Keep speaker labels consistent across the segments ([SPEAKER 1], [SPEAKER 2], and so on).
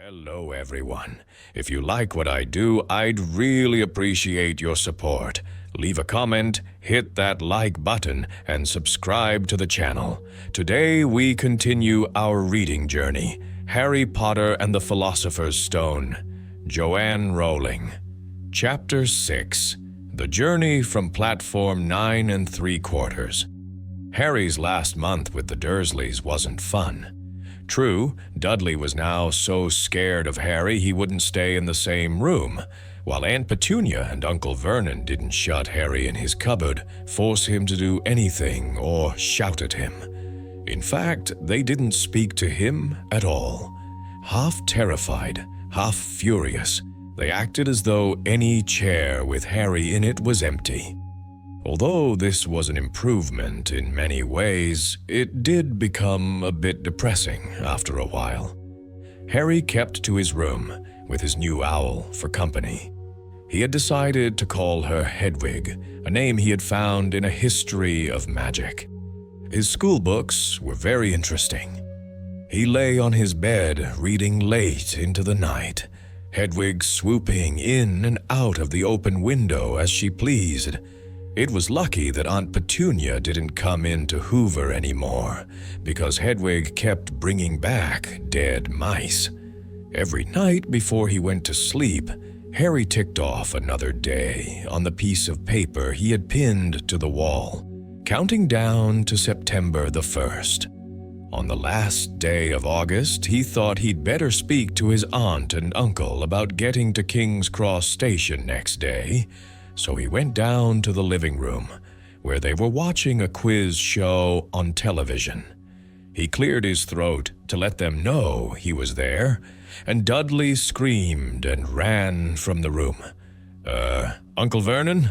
[SPEAKER 1] Hello, everyone. If you like what I do, I'd really appreciate your support. Leave a comment, hit that like button, and subscribe to the channel. Today, we continue our reading journey, Harry Potter and the Philosopher's Stone, Joanne Rowling. Chapter 6, The Journey from Platform 9 3/4. Harry's last month with the Dursleys wasn't fun. True, Dudley was now so scared of Harry he wouldn't stay in the same room, while Aunt Petunia and Uncle Vernon didn't shut Harry in his cupboard, force him to do anything, or shout at him. In fact, they didn't speak to him at all. Half terrified, half furious, they acted as though any chair with Harry in it was empty. Although this was an improvement in many ways, it did become a bit depressing after a while. Harry kept to his room with his new owl for company. He had decided to call her Hedwig, a name he had found in a history of magic. His school books were very interesting. He lay on his bed reading late into the night, Hedwig swooping in and out of the open window as she pleased. It was lucky that Aunt Petunia didn't come in to hoover anymore, because Hedwig kept bringing back dead mice. Every night before he went to sleep, Harry ticked off another day on the piece of paper he had pinned to the wall, counting down to September the 1st. On the last day of August, he thought he'd better speak to his aunt and uncle about getting to King's Cross Station next day, so he went down to the living room, where they were watching a quiz show on television. He cleared his throat to let them know he was there, and Dudley screamed and ran from the room. Uncle Vernon?"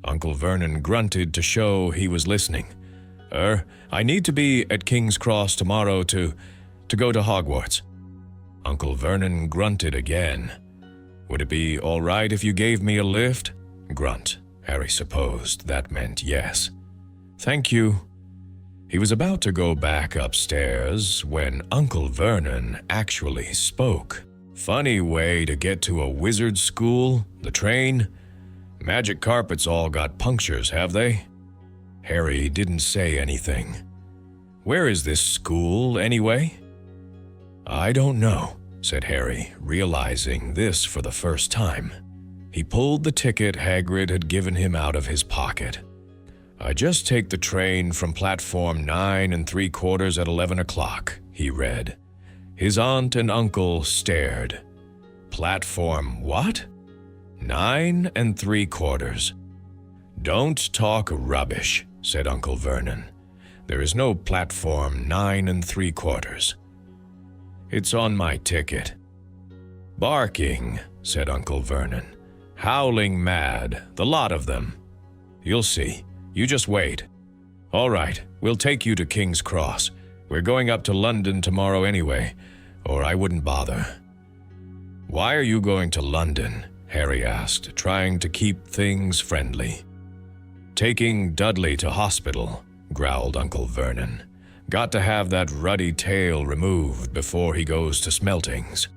[SPEAKER 1] Uncle Vernon grunted to show he was listening. I need to be at King's Cross tomorrow to go to Hogwarts." Uncle Vernon grunted again. "Would it be all right if you gave me a lift?" Grunt. Harry supposed that meant yes. "Thank you." He was about to go back upstairs when Uncle Vernon actually spoke. "Funny way to get to a wizard school, the train. Magic carpets all got punctures, have they?" Harry didn't say anything. "Where is this school, anyway?" "I don't know," said Harry, realizing this for the first time. He pulled the ticket Hagrid had given him out of his pocket. "I just take the train from platform 9 3/4 at 11 o'clock, he read. His aunt and uncle stared. "Platform what?" 9 3/4. "Don't talk rubbish," said Uncle Vernon. "There is no platform 9 3/4. "It's on my ticket." "Barking," said Uncle Vernon. "Howling mad, the lot of them. You'll see. You just wait. All right, we'll take you to King's Cross. We're going up to London tomorrow anyway, or I wouldn't bother." "Why are you going to London?" Harry asked, trying to keep things friendly. "Taking Dudley to hospital," growled Uncle Vernon. "Got to have that ruddy tail removed before he goes to Smeltings."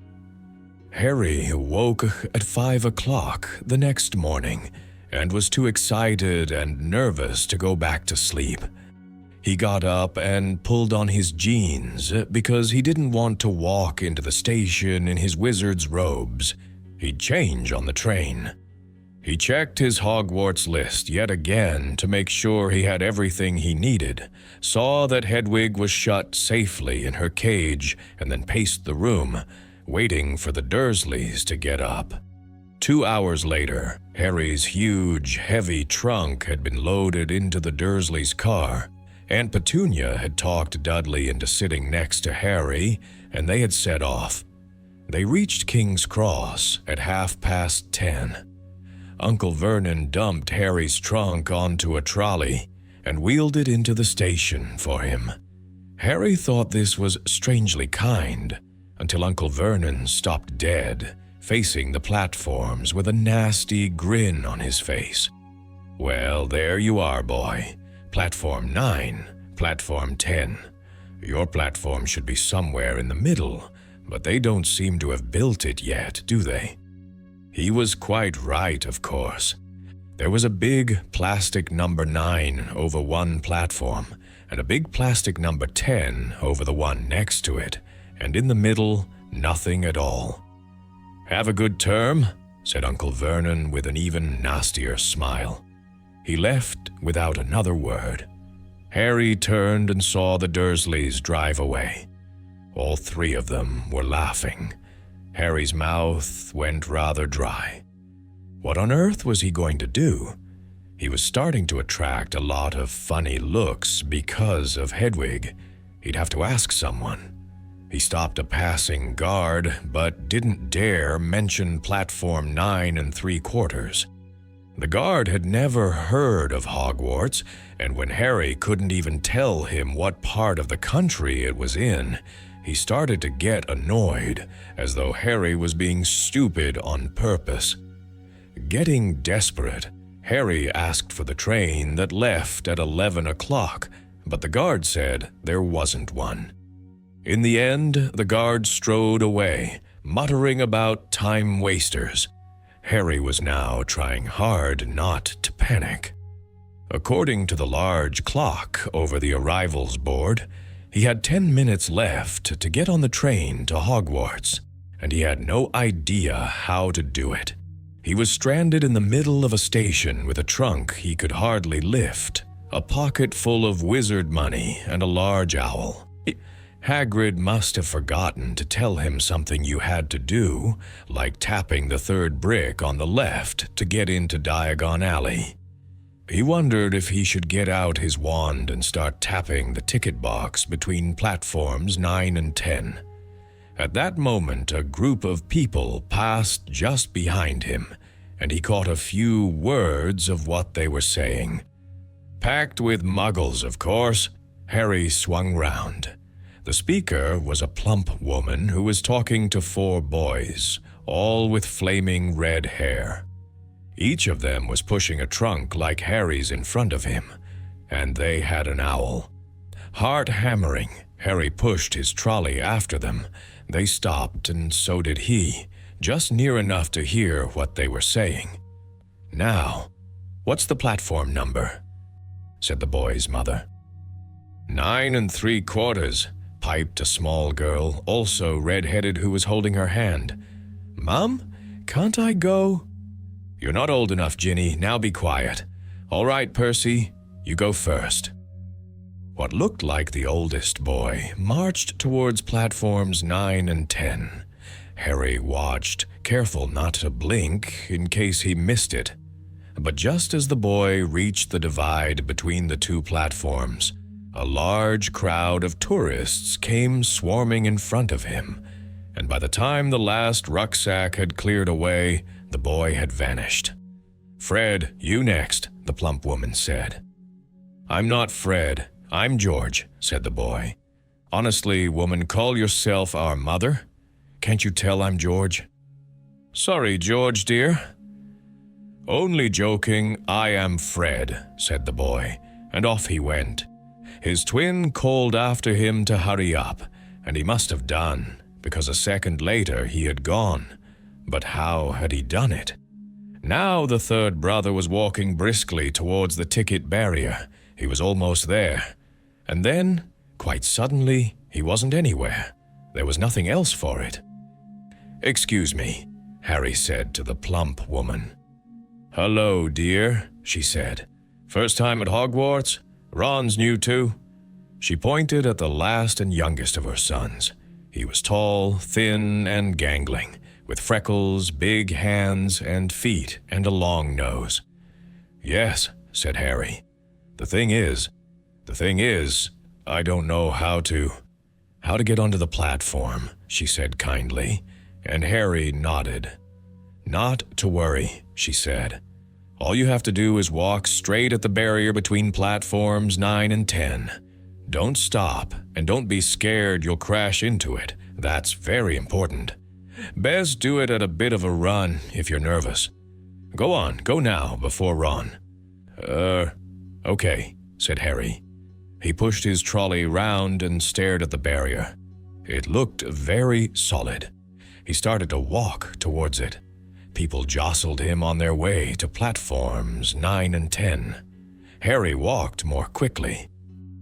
[SPEAKER 1] Harry woke at 5 o'clock the next morning and was too excited and nervous to go back to sleep. He got up and pulled on his jeans because he didn't want to walk into the station in his wizard's robes. He'd change on the train. He checked his Hogwarts list yet again to make sure he had everything he needed, saw that Hedwig was shut safely in her cage, and then paced the room, waiting for the Dursleys to get up. 2 hours later, Harry's huge, heavy trunk had been loaded into the Dursleys' car. Aunt Petunia had talked Dudley into sitting next to Harry, and they had set off. They reached King's Cross at 10:30. Uncle Vernon dumped Harry's trunk onto a trolley and wheeled it into the station for him. Harry thought this was strangely kind, until Uncle Vernon stopped dead, facing the platforms with a nasty grin on his face. "Well, there you are, boy. Platform 9, platform 10. Your platform should be somewhere in the middle, but they don't seem to have built it yet, do they? He was quite right, of course. There was a big plastic number 9 over one platform, and a big plastic number 10 over the one next to it, and in the middle, nothing at all. "Have a good term," said Uncle Vernon with an even nastier smile. He left without another word. Harry turned and saw the Dursleys drive away. All three of them were laughing. Harry's mouth went rather dry. What on earth was he going to do? He was starting to attract a lot of funny looks because of Hedwig. He'd have to ask someone. He stopped a passing guard, but didn't dare mention platform 9 3/4. The guard had never heard of Hogwarts, and when Harry couldn't even tell him what part of the country it was in, he started to get annoyed, as though Harry was being stupid on purpose. Getting desperate, Harry asked for the train that left at 11 o'clock, but the guard said there wasn't one. In the end, the guard strode away, muttering about time wasters. Harry was now trying hard not to panic. According to the large clock over the arrivals board, he had 10 minutes left to get on the train to Hogwarts, and he had no idea how to do it. He was stranded in the middle of a station with a trunk he could hardly lift, a pocket full of wizard money, and a large owl. Hagrid must have forgotten to tell him something you had to do, like tapping the third brick on the left to get into Diagon Alley. He wondered if he should get out his wand and start tapping the ticket box between platforms 9 and 10. At that moment, a group of people passed just behind him, and he caught a few words of what they were saying. Packed with muggles, of course. Harry swung round. The speaker was a plump woman who was talking to 4 boys, all with flaming red hair. Each of them was pushing a trunk like Harry's in front of him, and they had an owl. Heart hammering, Harry pushed his trolley after them. They stopped, and so did he, just near enough to hear what they were saying. "Now, what's the platform number?" said the boy's mother. 9 3/4, piped a small girl, also red-headed, who was holding her hand. "Mum, can't I go?" "You're not old enough, Ginny. Now be quiet. All right, Percy, you go first." What looked like the oldest boy marched towards platforms 9 and 10. Harry watched, careful not to blink in case he missed it. But just as the boy reached the divide between the two platforms, a large crowd of tourists came swarming in front of him, and by the time the last rucksack had cleared away, the boy had vanished. "Fred, you next," the plump woman said. "I'm not Fred. I'm George," said the boy. "Honestly, woman, call yourself our mother. Can't you tell I'm George?" "Sorry, George, dear." "Only joking, I am Fred," said the boy, and off he went. His twin called after him to hurry up, and he must have done, because a second later he had gone. But how had he done it? Now the third brother was walking briskly towards the ticket barrier. He was almost there. And then, quite suddenly, he wasn't anywhere. There was nothing else for it. "Excuse me," Harry said to the plump woman. "Hello, dear," she said. "First time at Hogwarts? Ron's new too." She pointed at the last and youngest of her sons. He was tall, thin, and gangling, with freckles, big hands and feet, and a long nose. "Yes," said Harry. The thing is, I don't know how to get onto the platform," she said kindly, and Harry nodded. "Not to worry," she said. "All you have to do is walk straight at the barrier between platforms 9 and 10. Don't stop, and don't be scared you'll crash into it. That's very important. Best do it at a bit of a run if you're nervous. Go on, go now, before Ron." Okay," said Harry. He pushed his trolley round and stared at the barrier. It looked very solid. He started to walk towards it. People jostled him on their way to platforms 9 and 10. Harry walked more quickly.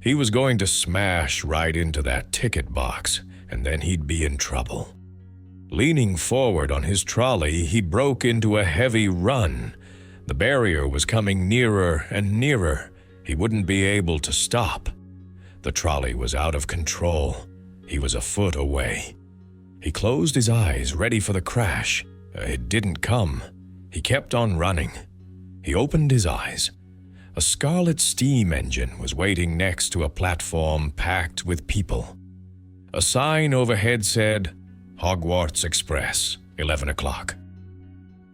[SPEAKER 1] He was going to smash right into that ticket box, and then he'd be in trouble. Leaning forward on his trolley, he broke into a heavy run. The barrier was coming nearer and nearer. He wouldn't be able to stop. The trolley was out of control. He was a foot away. He closed his eyes, ready for the crash. It didn't come. He kept on running. He opened his eyes. A scarlet steam engine was waiting next to a platform packed with people. A sign overhead said, "Hogwarts Express, 11 o'clock."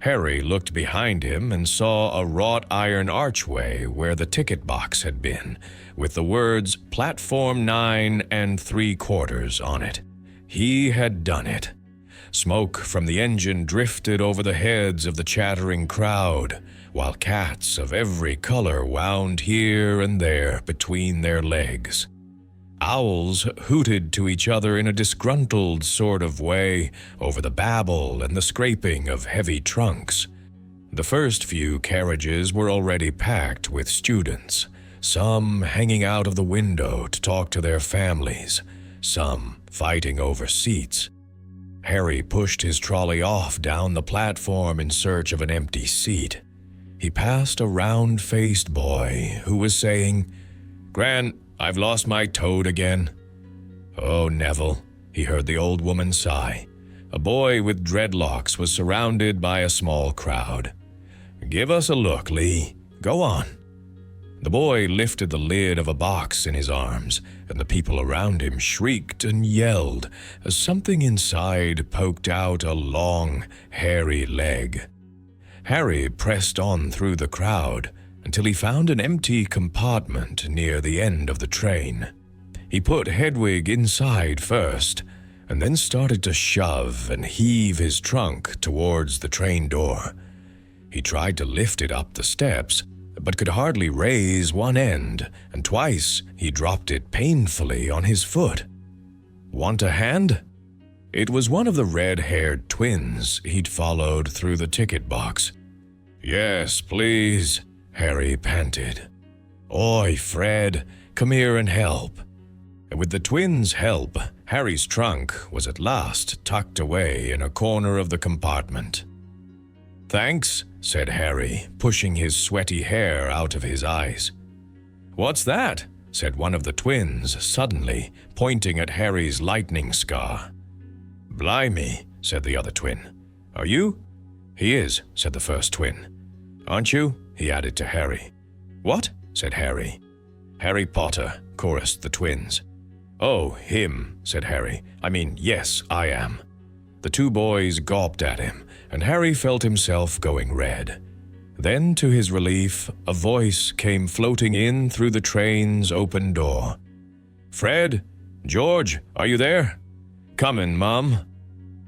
[SPEAKER 1] Harry looked behind him and saw a wrought iron archway where the ticket box had been, with the words "Platform 9 and 3/4" on it. He had done it. Smoke from the engine drifted over the heads of the chattering crowd, while cats of every color wound here and there between their legs. Owls hooted to each other in a disgruntled sort of way over the babble and the scraping of heavy trunks. The first few carriages were already packed with students, some hanging out of the window to talk to their families, some fighting over seats. Harry pushed his trolley off down the platform in search of an empty seat. He passed a round-faced boy who was saying, "Gran, I've lost my toad again." "Oh, Neville," he heard the old woman sigh. A boy with dreadlocks was surrounded by a small crowd. "Give us a look, Lee. Go on." The boy lifted the lid of a box in his arms, and the people around him shrieked and yelled as something inside poked out a long, hairy leg. Harry pressed on through the crowd until he found an empty compartment near the end of the train. He put Hedwig inside first, and then started to shove and heave his trunk towards the train door. He tried to lift it up the steps, but could hardly raise one end, and twice he dropped it painfully on his foot. "Want a hand?" It was one of the red-haired twins he'd followed through the ticket box. "Yes, please," Harry panted. "Oi, Fred, come here and help." With the twins' help, Harry's trunk was at last tucked away in a corner of the compartment. "Thanks," said Harry, pushing his sweaty hair out of his eyes. "What's that?" said one of the twins suddenly, pointing at Harry's lightning scar. "Blimey," said the other twin. "Are you?" "He is," said the first twin. "Aren't you?" he added to Harry. "What?" said Harry. "Harry Potter," chorused the twins. "Oh, him," said Harry. "I mean, yes, I am." The two boys gawped at him, and Harry felt himself going red. Then, to his relief, a voice came floating in through the train's open door. "Fred? George, are you there?" "Comin', Mum."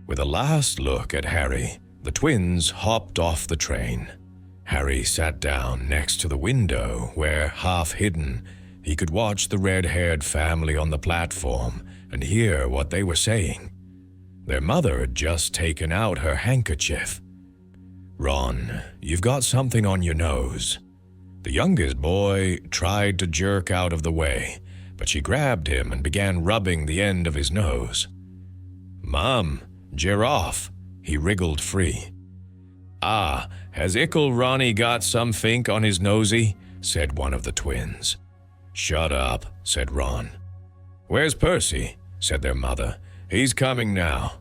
[SPEAKER 1] With a last look at Harry, the twins hopped off the train. Harry sat down next to the window where, half hidden, he could watch the red-haired family on the platform and hear what they were saying. Their mother had just taken out her handkerchief. "Ron, you've got something on your nose." The youngest boy tried to jerk out of the way, but she grabbed him and began rubbing the end of his nose. "Mom, giraffe." He wriggled free. "Ah, has Ickle Ronnie got some fink on his nosy?" said one of the twins. "Shut up," said Ron. "Where's Percy?" said their mother. "He's coming now."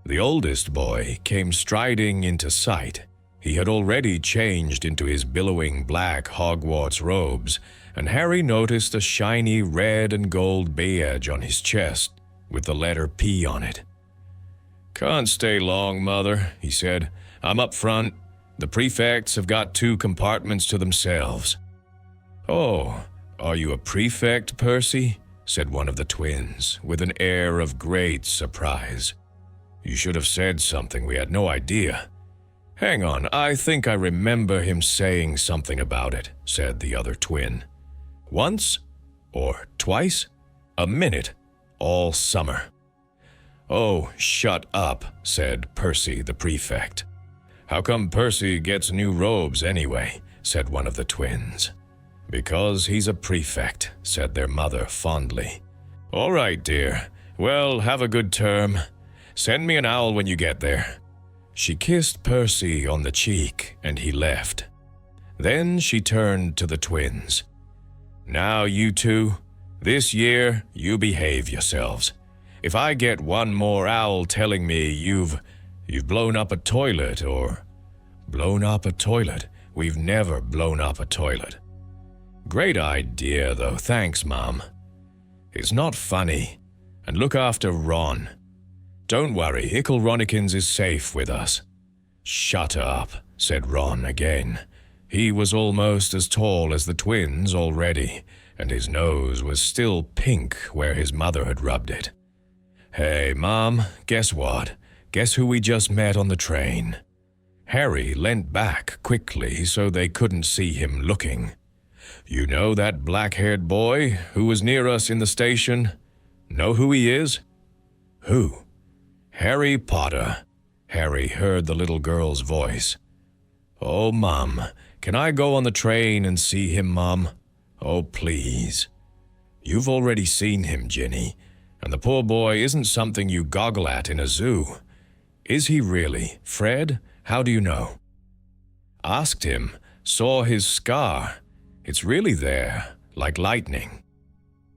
[SPEAKER 1] The oldest boy came striding into sight. He had already changed into his billowing black Hogwarts robes, and Harry noticed a shiny red and gold badge on his chest with the letter P on it. "Can't stay long, Mother," he said. "I'm up front. The prefects have got 2 compartments to themselves." "Oh, are you a prefect, Percy?" said one of the twins, with an air of great surprise. "You should have said something. We had no idea." "Hang on, I think I remember him saying something about it," said the other twin. "Once? Or twice? A minute? All summer." "Oh, shut up," said Percy the prefect. "How come Percy gets new robes anyway?" said one of the twins. "Because he's a prefect," said their mother fondly. "All right, dear. Well, have a good term. Send me an owl when you get there." She kissed Percy on the cheek, and he left. Then she turned to the twins. "Now, you two, this year you behave yourselves. If I get one more owl telling me you've blown up a toilet or..." "Blown up a toilet? We've never blown up a toilet." "Great idea, though. Thanks, Mom." "It's not funny. And look after Ron." "Don't worry, Ickle Ronikins is safe with us." "Shut up," said Ron again. He was almost as tall as the twins already, and his nose was still pink where his mother had rubbed it. "Hey, Mom, guess what? Guess who we just met on the train?" Harry leant back quickly so they couldn't see him looking. "You know that black-haired boy who was near us in the station? Know who he is?" "Who?" "Harry Potter." Harry heard the little girl's voice. "Oh, Mom, can I go on the train and see him, Mom? Oh, please." "You've already seen him, Ginny, and the poor boy isn't something you goggle at in a zoo." "Is he really? Fred, how do you know?" "Asked him. Saw his scar. It's really there, like lightning."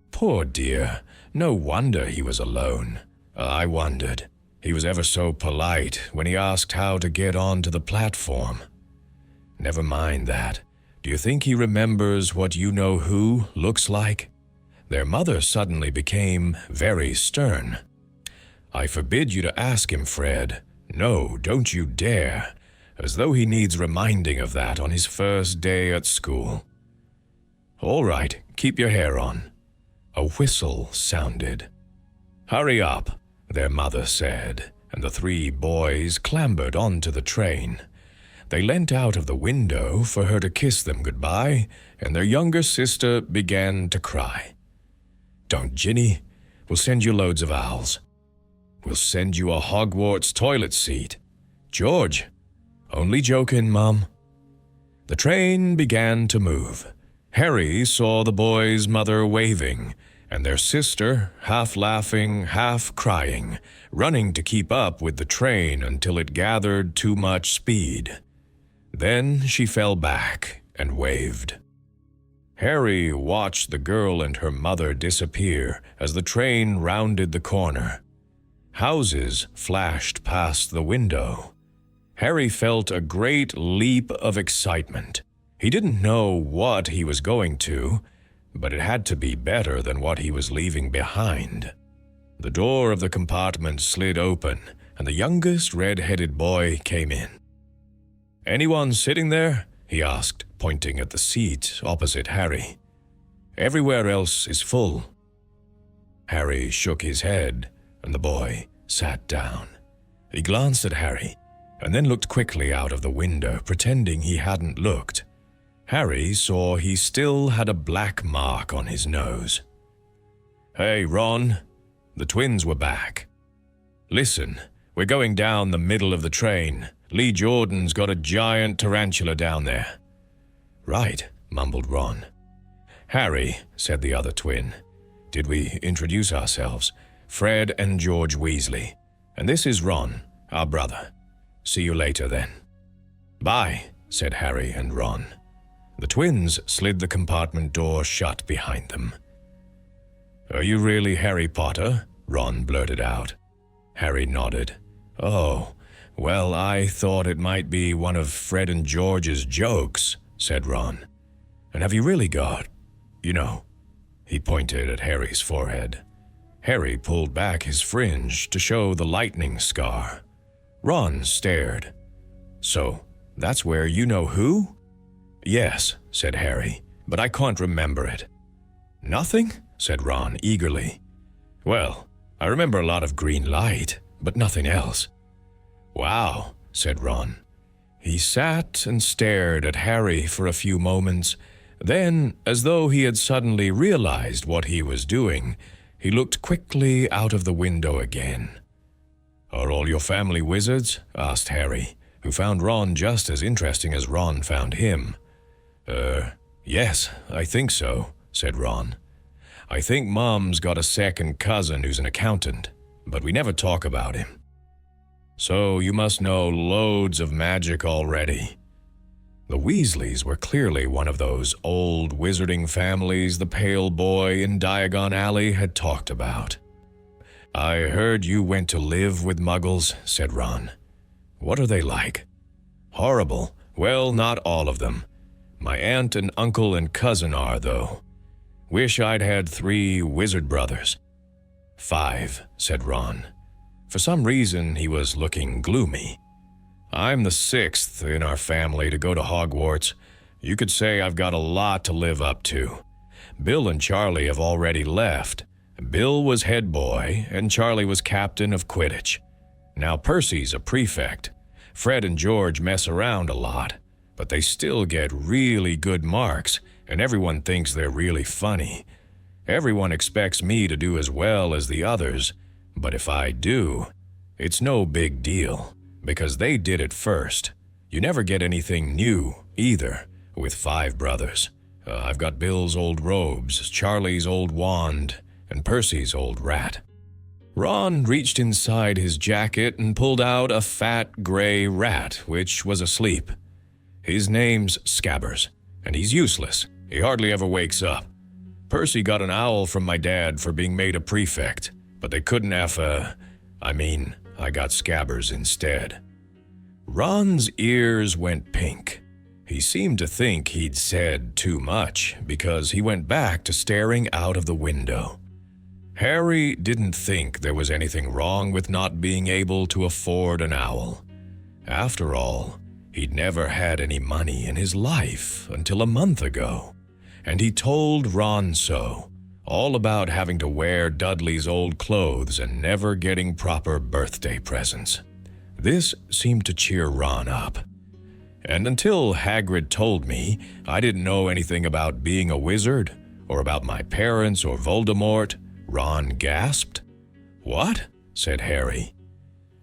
[SPEAKER 1] "Poor dear. No wonder he was alone." "I wondered. He was ever so polite when he asked how to get onto the platform." "Never mind that. Do you think he remembers what you-know-who looks like?" Their mother suddenly became very stern. "I forbid you to ask him, Fred. No, don't you dare. As though he needs reminding of that on his first day at school." "All right, keep your hair on." A whistle sounded. "Hurry up," their mother said, and the three boys clambered onto the train. They leant out of the window for her to kiss them goodbye, and their younger sister began to cry. "Don't, Ginny. We'll send you loads of owls." "We'll send you a Hogwarts toilet seat." "George." "Only joking, Mom." The train began to move. Harry saw the boys' mother waving, and their sister, half laughing, half crying, running to keep up with the train until it gathered too much speed. Then she fell back and waved. Harry watched the girl and her mother disappear as the train rounded the corner. Houses flashed past the window. Harry felt a great leap of excitement. He didn't know what he was going to, but it had to be better than what he was leaving behind. The door of the compartment slid open, and the youngest red-headed boy came in. "Anyone sitting there?" he asked, pointing at the seat opposite Harry. "Everywhere else is full." Harry shook his head, and the boy sat down. He glanced at Harry, and then looked quickly out of the window, pretending he hadn't looked. Harry saw he still had a black mark on his nose. "Hey, Ron." The twins were back. "Listen, we're going down the middle of the train. Lee Jordan's got a giant tarantula down there." "Right," mumbled Ron. "Harry," said the other twin. "Did we introduce ourselves? Fred and George Weasley. And this is Ron, our brother. See you later, then." "Bye," said Harry and Ron. The twins slid the compartment door shut behind them. "Are you really Harry Potter?" Ron blurted out. Harry nodded. "Oh, well, I thought it might be one of Fred and George's jokes," said Ron. "And have you really got, you know?" He pointed at Harry's forehead. Harry pulled back his fringe to show the lightning scar. Ron stared. "So, that's where you-know-who?" "Yes," said Harry, "but I can't remember it." "Nothing?" said Ron eagerly. "Well, I remember a lot of green light, but nothing else." "Wow," said Ron. He sat and stared at Harry for a few moments. Then, as though he had suddenly realized what he was doing, he looked quickly out of the window again. "Are all your family wizards?" asked Harry, who found Ron just as interesting as Ron found him. Yes, I think so," said Ron. "I think Mom's got a second cousin who's an accountant, but we never talk about him." "So you must know loads of magic already." The Weasleys were clearly one of those old wizarding families the pale boy in Diagon Alley had talked about. "I heard you went to live with Muggles," said Ron. "What are they like?" "Horrible. Well, not all of them. My aunt and uncle and cousin are, though. Wish I'd had 3 wizard brothers." "5, said Ron. For some reason, he was looking gloomy. "I'm the 6th in our family to go to Hogwarts. You could say I've got a lot to live up to. Bill and Charlie have already left. Bill was head boy, and Charlie was captain of Quidditch. Now Percy's a prefect. Fred and George mess around a lot, but they still get really good marks, and everyone thinks they're really funny. Everyone expects me to do as well as the others, but if I do, it's no big deal, because they did it first. You never get anything new, either, with 5 brothers. I've got Bill's old robes, Charlie's old wand, and Percy's old rat." Ron reached inside his jacket and pulled out a fat gray rat, which was asleep. "His name's Scabbers, and he's useless. He hardly ever wakes up. Percy got an owl from my dad for being made a prefect, but they couldn't have I got Scabbers instead." Ron's ears went pink. He seemed to think he'd said too much, because he went back to staring out of the window. Harry didn't think there was anything wrong with not being able to afford an owl. After all, he'd never had any money in his life until a month ago, and he told Ron so, all about having to wear Dudley's old clothes and never getting proper birthday presents. This seemed to cheer Ron up. "And until Hagrid told me, I didn't know anything about being a wizard, or about my parents or Voldemort," Ron gasped. "What?" said Harry.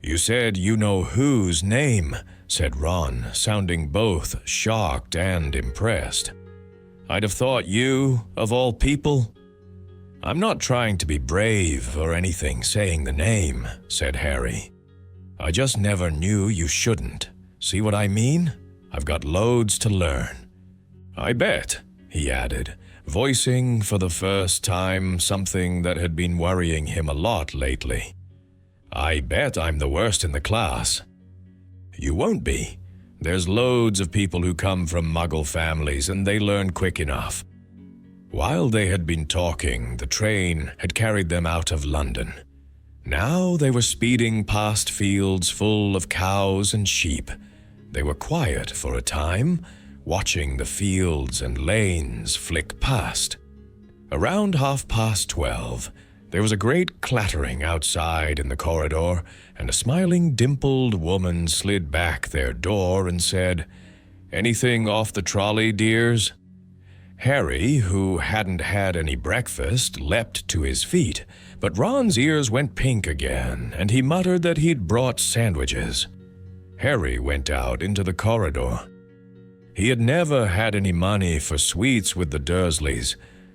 [SPEAKER 1] "You said you know whose name," said Ron, sounding both shocked and impressed. "I'd have thought you, of all people." "I'm not trying to be brave or anything saying the name," said Harry. "I just never knew you shouldn't. See what I mean? I've got loads to learn." "I bet," he added, voicing for the first time something that had been worrying him a lot lately. "I bet I'm the worst in the class." "You won't be. There's loads of people who come from Muggle families, and they learn quick enough." While they had been talking, the train had carried them out of London. Now they were speeding past fields full of cows and sheep. They were quiet for a time, watching the fields and lanes flick past. Around 12:30, there was a great clattering outside in the corridor, and a smiling, dimpled woman slid back their door and said, "Anything off the trolley, dears?" Harry, who hadn't had any breakfast, leapt to his feet, but Ron's ears went pink again, and he muttered that he'd brought sandwiches. Harry went out into the corridor. He had never had any money for sweets with the Dursleys,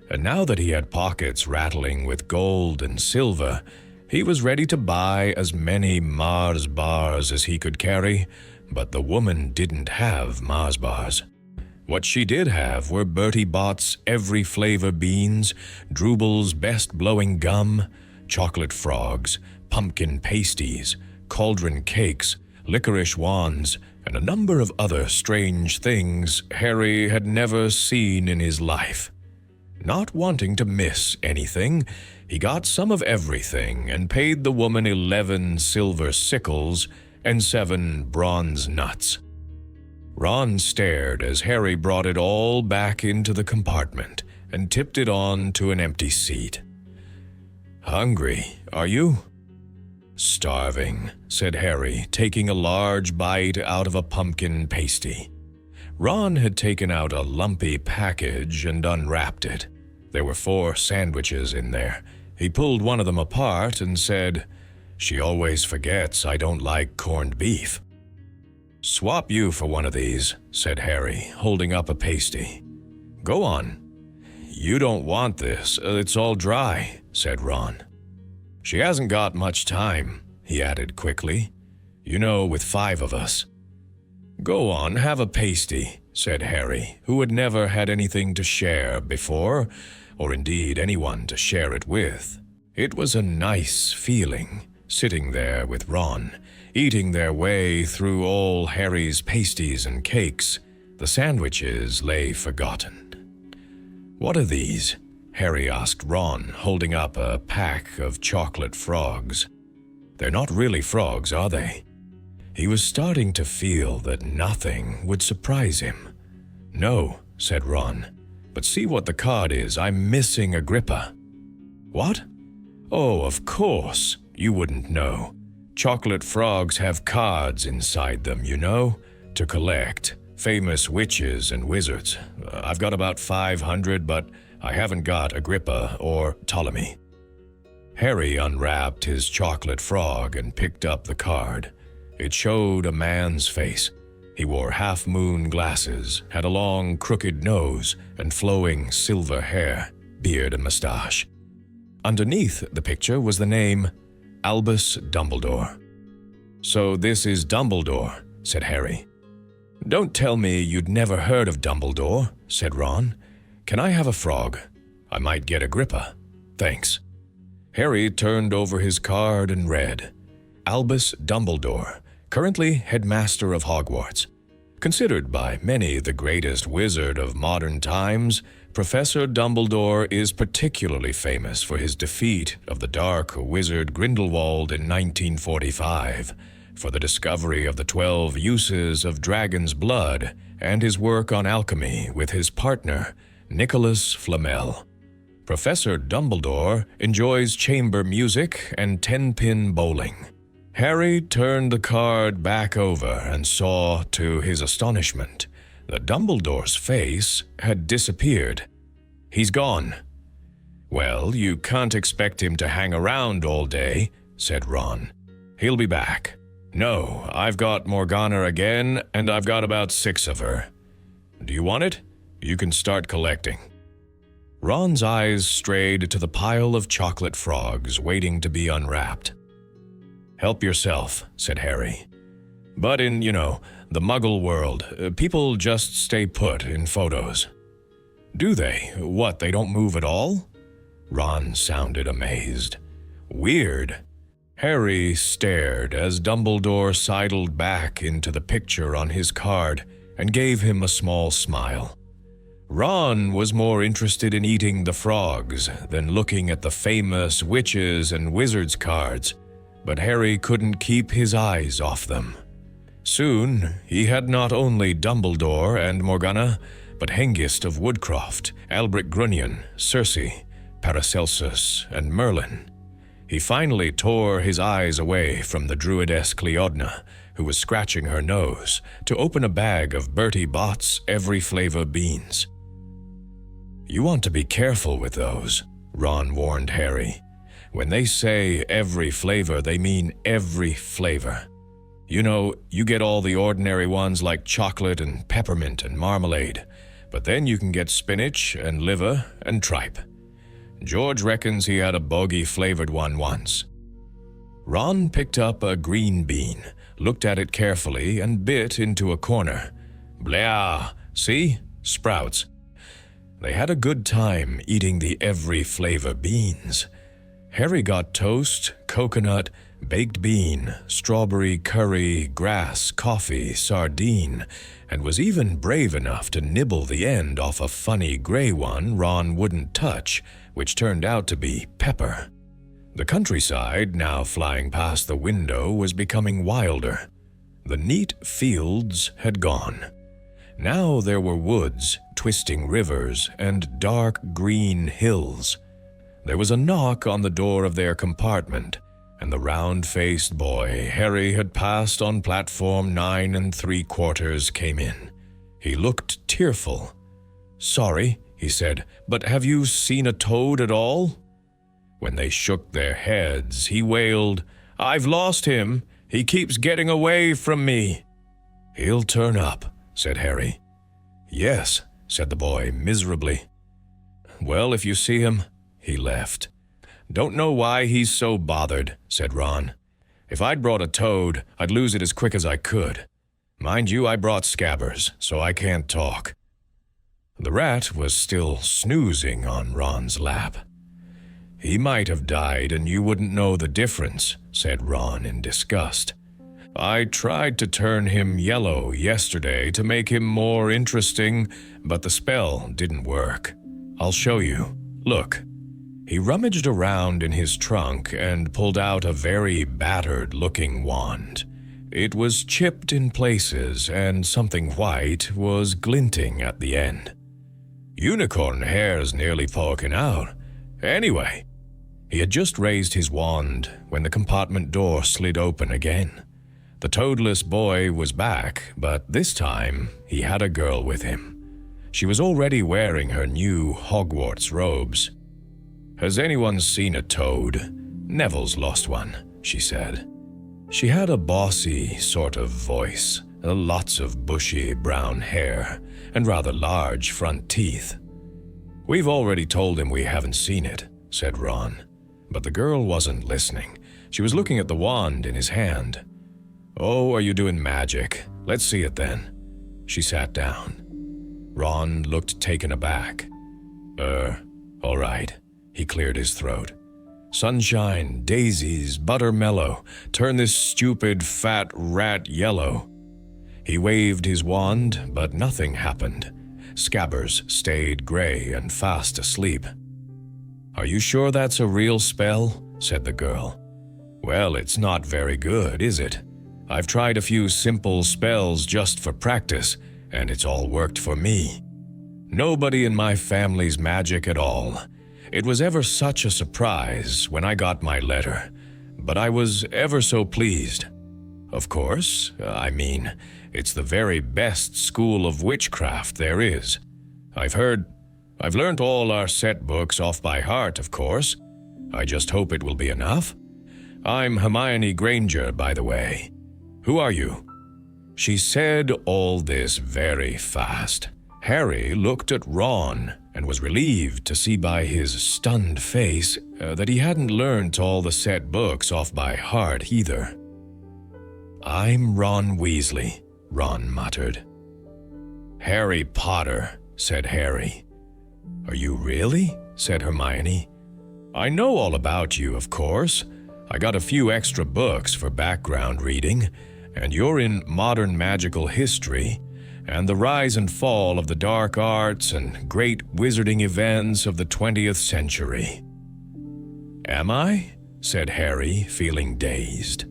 [SPEAKER 1] and now that he had pockets rattling with gold and silver, he was ready to buy as many Mars bars as he could carry, but the woman didn't have Mars bars. What she did have were Bertie Bott's every flavor beans, Drooble's best blowing gum, chocolate frogs, pumpkin pasties, cauldron cakes, licorice wands, and a number of other strange things Harry had never seen in his life. Not wanting to miss anything, he got some of everything and paid the woman 11 silver sickles and 7 bronze nuts. Ron stared as Harry brought it all back into the compartment and tipped it on to an empty seat. "Hungry, are you?" "Starving," said Harry, taking a large bite out of a pumpkin pasty. Ron had taken out a lumpy package and unwrapped it. There were 4 sandwiches in there. He pulled one of them apart and said, She always forgets I don't like corned beef." "Swap you for one of these," said Harry, holding up a pasty. "Go on." "You don't want this. It's all dry," said Ron. "She hasn't got much time," he added quickly. "You know, with 5 of us." "Go on, have a pasty," said Harry, who had never had anything to share before, or indeed anyone to share it with. It was a nice feeling, sitting there with Ron, eating their way through all Harry's pasties and cakes. The sandwiches lay forgotten. "What are these?" Harry asked Ron, holding up a pack of chocolate frogs. "They're not really frogs, are they?" He was starting to feel that nothing would surprise him. "No," said Ron, "but see what the card is. I'm missing Agrippa." "What?" "Oh, of course. You wouldn't know. Chocolate frogs have cards inside them, you know, to collect. Famous witches and wizards. I've got about 500, but I haven't got Agrippa or Ptolemy." Harry unwrapped his chocolate frog and picked up the card. It showed a man's face. He wore half-moon glasses, had a long, crooked nose, and flowing silver hair, beard and mustache. Underneath the picture was the name Albus Dumbledore. "So this is Dumbledore," said Harry. "Don't tell me you'd never heard of Dumbledore," said Ron. "Can I have a frog? I might get Agrippa. Thanks." Harry turned over his card and read, "Albus Dumbledore, currently headmaster of Hogwarts. Considered by many the greatest wizard of modern times, Professor Dumbledore is particularly famous for his defeat of the dark wizard Grindelwald in 1945, for the discovery of the 12 uses of dragon's blood, and his work on alchemy with his partner, Nicholas Flamel. Professor Dumbledore enjoys chamber music and 10-pin bowling." Harry turned the card back over and saw, to his astonishment, that Dumbledore's face had disappeared. "He's gone." "Well, you can't expect him to hang around all day," said Ron. "He'll be back." "No, I've got Morgana again, and I've got about 6 of her. Do you want it? You can start collecting." Ron's eyes strayed to the pile of chocolate frogs waiting to be unwrapped. "Help yourself," said Harry. "But in, the Muggle world, people just stay put in photos." "Do they? What, they don't move at all?" Ron sounded amazed. "Weird." Harry stared as Dumbledore sidled back into the picture on his card and gave him a small smile. Ron was more interested in eating the frogs than looking at the famous witches and wizards cards, but Harry couldn't keep his eyes off them. Soon, he had not only Dumbledore and Morgana, but Hengist of Woodcroft, Albrecht Grunion, Circe, Paracelsus, and Merlin. He finally tore his eyes away from the druidess Cleodna, who was scratching her nose, to open a bag of Bertie Bott's every flavor beans. "You want to be careful with those," Ron warned Harry. "When they say every flavor, they mean every flavor. You get all the ordinary ones like chocolate and peppermint and marmalade, but then you can get spinach and liver and tripe. George reckons he had a bogey-flavored one once." Ron picked up a green bean, looked at it carefully, and bit into a corner. "Blah! See? Sprouts." They had a good time eating the every flavor beans. Harry got toast, coconut, baked bean, strawberry curry, grass, coffee, sardine, and was even brave enough to nibble the end off a funny gray one Ron wouldn't touch, which turned out to be pepper. The countryside, now flying past the window, was becoming wilder. The neat fields had gone. Now there were woods, twisting rivers, and dark green hills. There was a knock on the door of their compartment, and the round-faced boy Harry had passed on platform 9 3/4 came in. He looked tearful. "Sorry," he said, "but have you seen a toad at all?" When they shook their heads, he wailed, I've lost him. He keeps getting away from me." "He'll turn up," said Harry. "Yes," said the boy miserably. "Well, if you see him," he left. "Don't know why he's so bothered," said Ron. "If I'd brought a toad, I'd lose it as quick as I could. Mind you, I brought Scabbers, so I can't talk." The rat was still snoozing on Ron's lap. "He might have died and you wouldn't know the difference," said Ron in disgust. "I tried to turn him yellow yesterday to make him more interesting, but the spell didn't work. I'll show you. Look." He rummaged around in his trunk and pulled out a very battered-looking wand. It was chipped in places, and something white was glinting at the end. "Unicorn hair's nearly poking out. Anyway," he had just raised his wand when the compartment door slid open again. The toadless boy was back, but this time he had a girl with him. She was already wearing her new Hogwarts robes. "Has anyone seen a toad? Neville's lost one," she said. She had a bossy sort of voice, lots of bushy brown hair, and rather large front teeth. "We've already told him we haven't seen it," said Ron. But the girl wasn't listening. She was looking at the wand in his hand. "Oh, are you doing magic? Let's see it then." She sat down. Ron looked taken aback. All right." He cleared his throat. "Sunshine, daisies, buttermellow, turn this stupid fat rat yellow." He waved his wand, but nothing happened. Scabbers stayed gray and fast asleep. "Are you sure that's a real spell?" said the girl. "Well, it's not very good, is it? I've tried a few simple spells just for practice, and it's all worked for me. Nobody in my family's magic at all. It was ever such a surprise when I got my letter, but I was ever so pleased. Of course, it's the very best school of witchcraft there is. I've learnt all our set books off by heart, of course. I just hope it will be enough. I'm Hermione Granger, by the way. Who are you?" She said all this very fast. Harry looked at Ron and was relieved to see by his stunned face that he hadn't learnt all the set books off by heart either. "I'm Ron Weasley," Ron muttered. "Harry Potter," said Harry. "Are you really?" said Hermione. "I know all about you, of course. I got a few extra books for background reading, and you're in modern magical history, and the rise and fall of the dark arts and great wizarding events of the 20th century." "Am I?" said Harry, feeling dazed.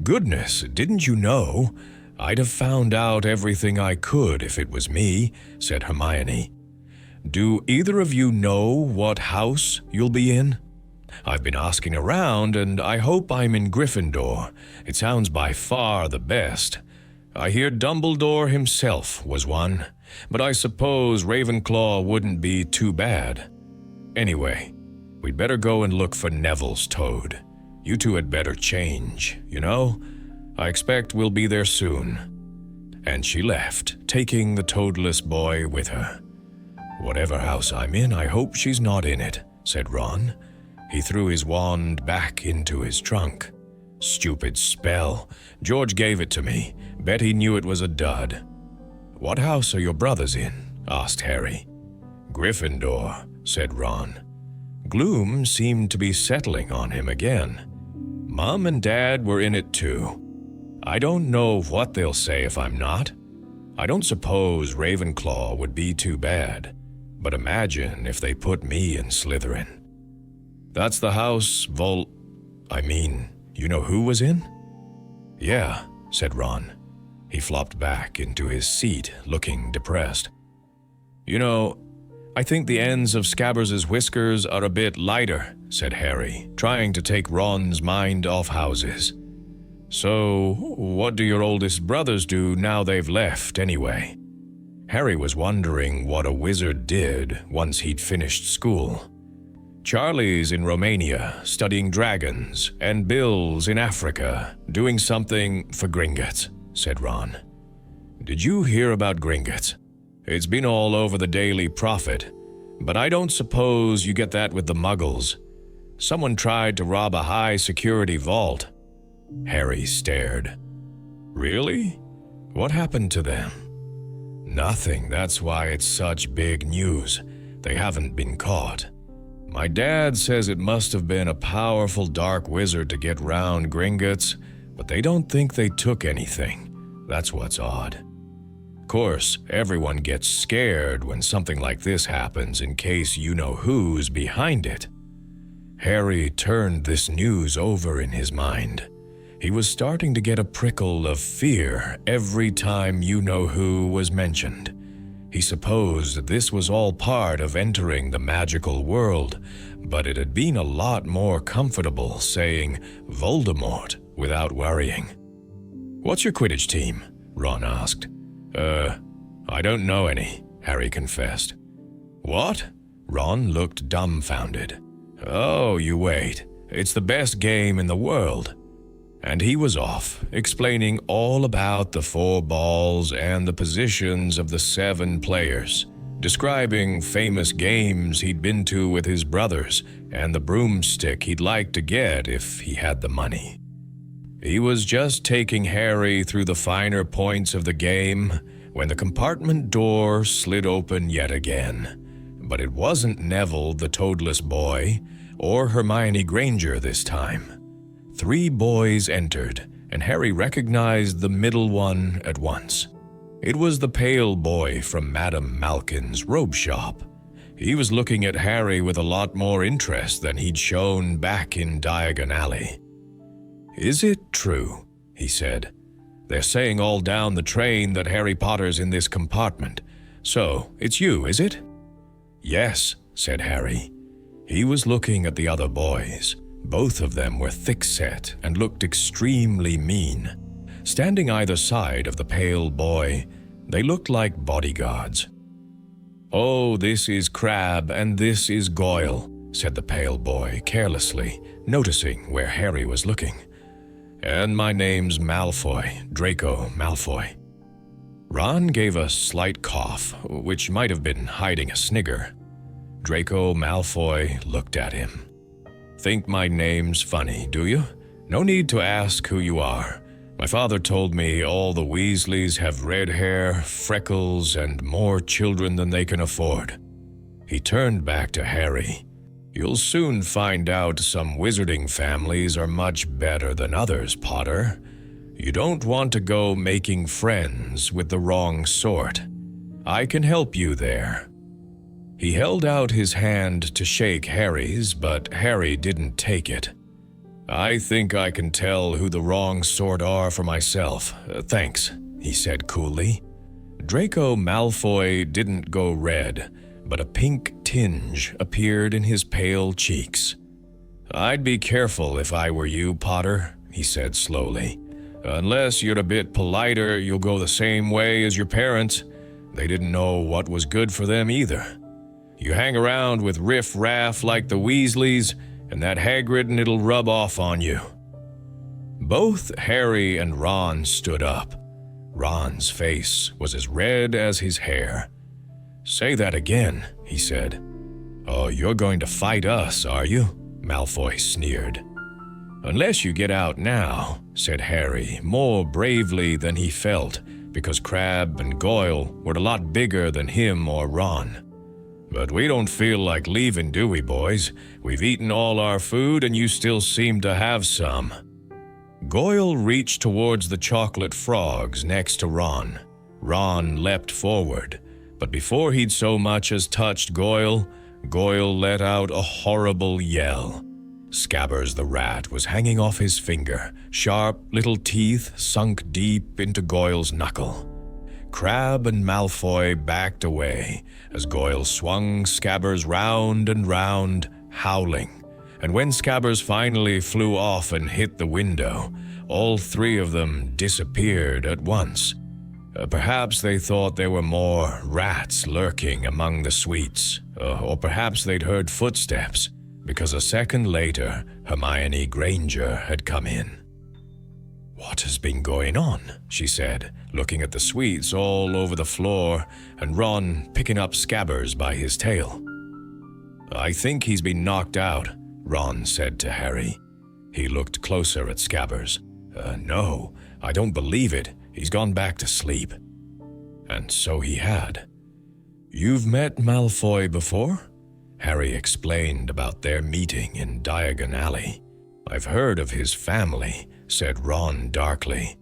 [SPEAKER 1] "Goodness, didn't you know? I'd have found out everything I could if it was me," said Hermione. "Do either of you know what house you'll be in? I've been asking around, and I hope I'm in Gryffindor. It sounds by far the best. I hear Dumbledore himself was one, but I suppose Ravenclaw wouldn't be too bad. Anyway, we'd better go and look for Neville's toad. You two had better change, you know? I expect we'll be there soon." And she left, taking the toadless boy with her. "Whatever house I'm in, I hope she's not in it," said Ron. He threw his wand back into his trunk. "Stupid spell. George gave it to me. Bet he knew it was a dud." "What house are your brothers in?" asked Harry. "Gryffindor," said Ron. Gloom seemed to be settling on him again. "Mom and Dad were in it too. I don't know what they'll say if I'm not. I don't suppose Ravenclaw would be too bad, but imagine if they put me in Slytherin." "That's the house you know who was in?" "Yeah," said Ron. He flopped back into his seat, looking depressed. "You know, I think the ends of Scabbers' whiskers are a bit lighter," said Harry, trying to take Ron's mind off houses. "So, what do your oldest brothers do now they've left, anyway?" Harry was wondering what a wizard did once he'd finished school. Charlie's in Romania, studying dragons, and Bill's in Africa, doing something for Gringotts," said Ron. "Did you hear about Gringotts? It's been all over the Daily Prophet, but I don't suppose you get that with the Muggles. Someone tried to rob a high-security vault." Harry stared. "Really? What happened to them?" "Nothing, that's why it's such big news. They haven't been caught. My dad says it must have been a powerful dark wizard to get round Gringotts, but they don't think they took anything. That's what's odd. Of course, everyone gets scared when something like this happens in case you-know-who's behind it." Harry turned this news over in his mind. He was starting to get a prickle of fear every time you-know-who was mentioned. He supposed this was all part of entering the magical world, but it had been a lot more comfortable saying Voldemort without worrying. "What's your Quidditch team?" Ron asked. I don't know any," Harry confessed. "What?" Ron looked dumbfounded. "Oh, you wait. It's the best game in the world." And he was off, explaining all about the 4 balls and the positions of the 7 players, describing famous games he'd been to with his brothers and the broomstick he'd like to get if he had the money. He was just taking Harry through the finer points of the game when the compartment door slid open yet again. But it wasn't Neville the Toadless Boy or Hermione Granger this time. 3 boys entered, and Harry recognized the middle one at once. It was the pale boy from Madame Malkin's robe shop. He was looking at Harry with a lot more interest than he'd shown back in Diagon Alley. "Is it true?" he said. "They're saying all down the train that Harry Potter's in this compartment. So, it's you, is it?" "Yes," said Harry. He was looking at the other boys. Both of them were thick-set and looked extremely mean. Standing either side of the pale boy, they looked like bodyguards. "Oh, this is Crabbe and this is Goyle," said the pale boy carelessly, noticing where Harry was looking. "And my name's Malfoy, Draco Malfoy." Ron gave a slight cough, which might have been hiding a snigger. Draco Malfoy looked at him. "Think my name's funny, do you? No need to ask who you are. My father told me all the Weasleys have red hair, freckles, and more children than they can afford." He turned back to Harry. "You'll soon find out some wizarding families are much better than others, Potter. You don't want to go making friends with the wrong sort. I can help you there." He held out his hand to shake Harry's, but Harry didn't take it. "I think I can tell who the wrong sort are for myself. Thanks," he said coolly. Draco Malfoy didn't go red, but a pink tinge appeared in his pale cheeks. "I'd be careful if I were you, Potter," he said slowly. "Unless you're a bit politer, you'll go the same way as your parents. They didn't know what was good for them either. You hang around with riff-raff like the Weasleys, and that Hagrid and it'll rub off on you." Both Harry and Ron stood up. Ron's face was as red as his hair. "Say that again," he said. "Oh, you're going to fight us, are you?" Malfoy sneered. "Unless you get out now," said Harry, more bravely than he felt, because Crabbe and Goyle were a lot bigger than him or Ron. "But we don't feel like leaving, do we, boys? We've eaten all our food and you still seem to have some." Goyle reached towards the chocolate frogs next to Ron. Ron leapt forward, but before he'd so much as touched Goyle, Goyle let out a horrible yell. Scabbers the rat was hanging off his finger, sharp little teeth sunk deep into Goyle's knuckle. Crabbe and Malfoy backed away as Goyle swung Scabbers round and round, howling, and when Scabbers finally flew off and hit the window, all 3 of them disappeared at once. Perhaps they thought there were more rats lurking among the sweets, or perhaps they'd heard footsteps, because a second later, Hermione Granger had come in. "What has been going on?" she said, looking at the sweets all over the floor and Ron picking up Scabbers by his tail. "I think he's been knocked out," Ron said to Harry. He looked closer at Scabbers. No, I don't believe it. He's gone back to sleep." And so he had. "You've met Malfoy before?" Harry explained about their meeting in Diagon Alley. "I've heard of his family," said Ron darkly.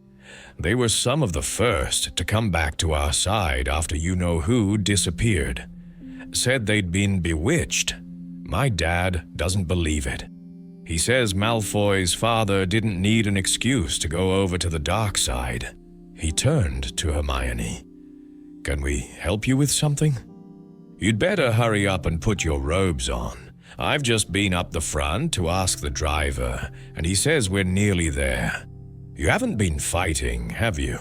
[SPEAKER 1] "They were some of the first to come back to our side after you-know-who disappeared. Said they'd been bewitched. My dad doesn't believe it. He says Malfoy's father didn't need an excuse to go over to the dark side." He turned to Hermione. "Can we help you with something?" "You'd better hurry up and put your robes on. I've just been up the front to ask the driver, and he says we're nearly there. You haven't been fighting, have you?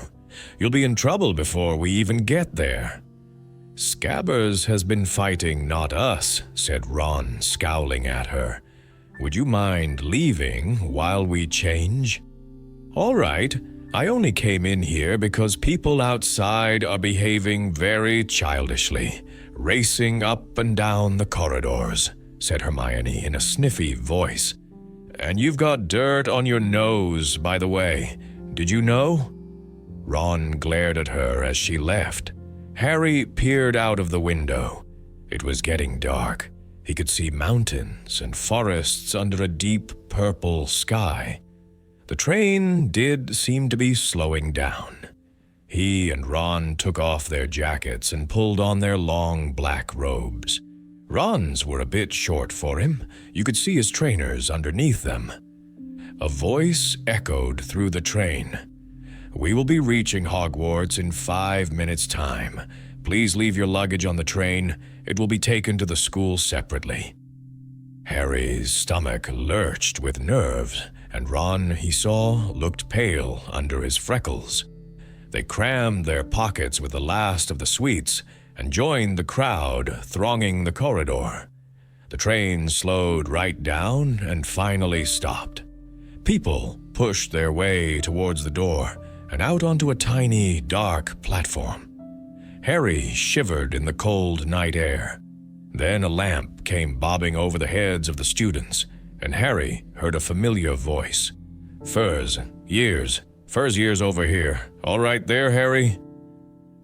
[SPEAKER 1] You'll be in trouble before we even get there." "Scabbers has been fighting, not us," said Ron, scowling at her. "Would you mind leaving while we change?" "All right. I only came in here because people outside are behaving very childishly, racing up and down the corridors," said Hermione in a sniffy voice. "And you've got dirt on your nose, by the way. Did you know?" Ron glared at her as she left. Harry peered out of the window. It was getting dark. He could see mountains and forests under a deep purple sky. The train did seem to be slowing down. He and Ron took off their jackets and pulled on their long black robes. Ron's were a bit short for him. You could see his trainers underneath them. A voice echoed through the train. "We will be reaching Hogwarts in 5 minutes' time. Please leave your luggage on the train. It will be taken to the school separately." Harry's stomach lurched with nerves, and Ron, he saw, looked pale under his freckles. They crammed their pockets with the last of the sweets and joined the crowd thronging the corridor. The train slowed right down and finally stopped. People pushed their way towards the door and out onto a tiny, dark platform. Harry shivered in the cold night air. Then a lamp came bobbing over the heads of the students, and Harry heard a familiar voice. Furs years over here. All right there, Harry?"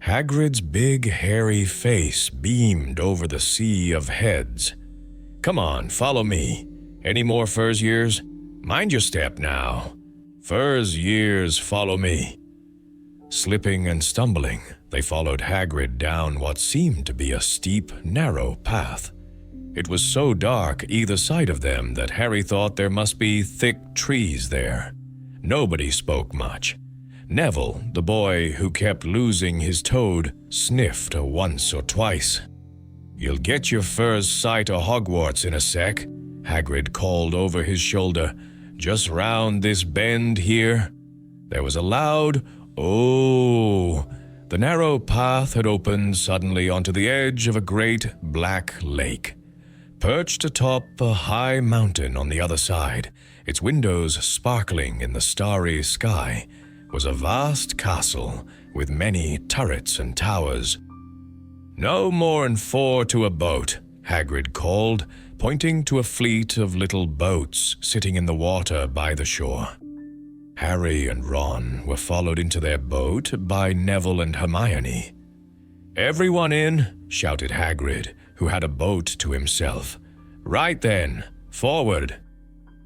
[SPEAKER 1] Hagrid's big, hairy face beamed over the sea of heads. "Come on, follow me. Any more Furs years? Mind your step now. Furs years, follow me." Slipping and stumbling, they followed Hagrid down what seemed to be a steep, narrow path. It was so dark either side of them that Harry thought there must be thick trees there. Nobody spoke much. Neville, the boy who kept losing his toad, sniffed once or twice. "You'll get your first sight of Hogwarts in a sec," Hagrid called over his shoulder. "Just round this bend here." There was a loud "Oh!" The narrow path had opened suddenly onto the edge of a great black lake. Perched atop a high mountain on the other side, its windows sparkling in the starry sky, was a vast castle with many turrets and towers. "No more'n 4 to a boat," Hagrid called, pointing to a fleet of little boats sitting in the water by the shore. Harry and Ron were followed into their boat by Neville and Hermione. "Everyone in," shouted Hagrid, who had a boat to himself. "Right then, forward."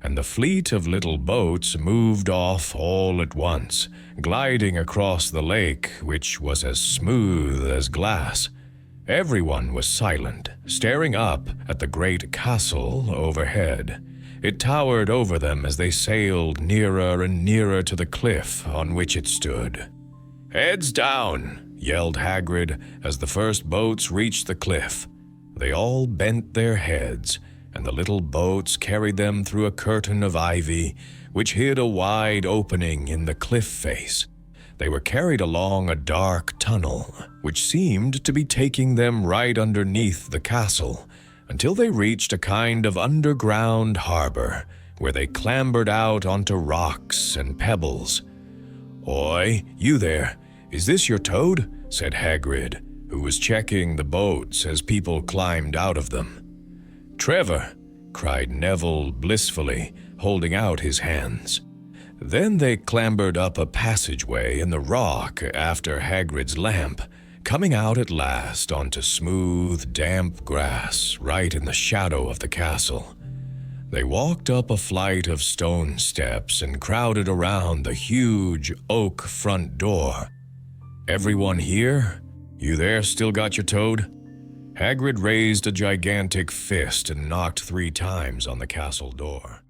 [SPEAKER 1] And the fleet of little boats moved off all at once, gliding across the lake, which was as smooth as glass. Everyone was silent, staring up at the great castle overhead. It towered over them as they sailed nearer and nearer to the cliff on which it stood. "Heads down!" yelled Hagrid as the first boats reached the cliff. They all bent their heads, and the little boats carried them through a curtain of ivy, which hid a wide opening in the cliff face. They were carried along a dark tunnel, which seemed to be taking them right underneath the castle. until they reached a kind of underground harbor where they clambered out onto rocks and pebbles. "Oi, you there, is this your toad?" said Hagrid, who was checking the boats as people climbed out of them. "Trevor!" cried Neville blissfully, holding out his hands. Then they clambered up a passageway in the rock after Hagrid's lamp, coming out at last onto smooth, damp grass right in the shadow of the castle. They walked up a flight of stone steps and crowded around the huge oak front door. "Everyone here? You there still got your toad?" Hagrid raised a gigantic fist and knocked 3 times on the castle door.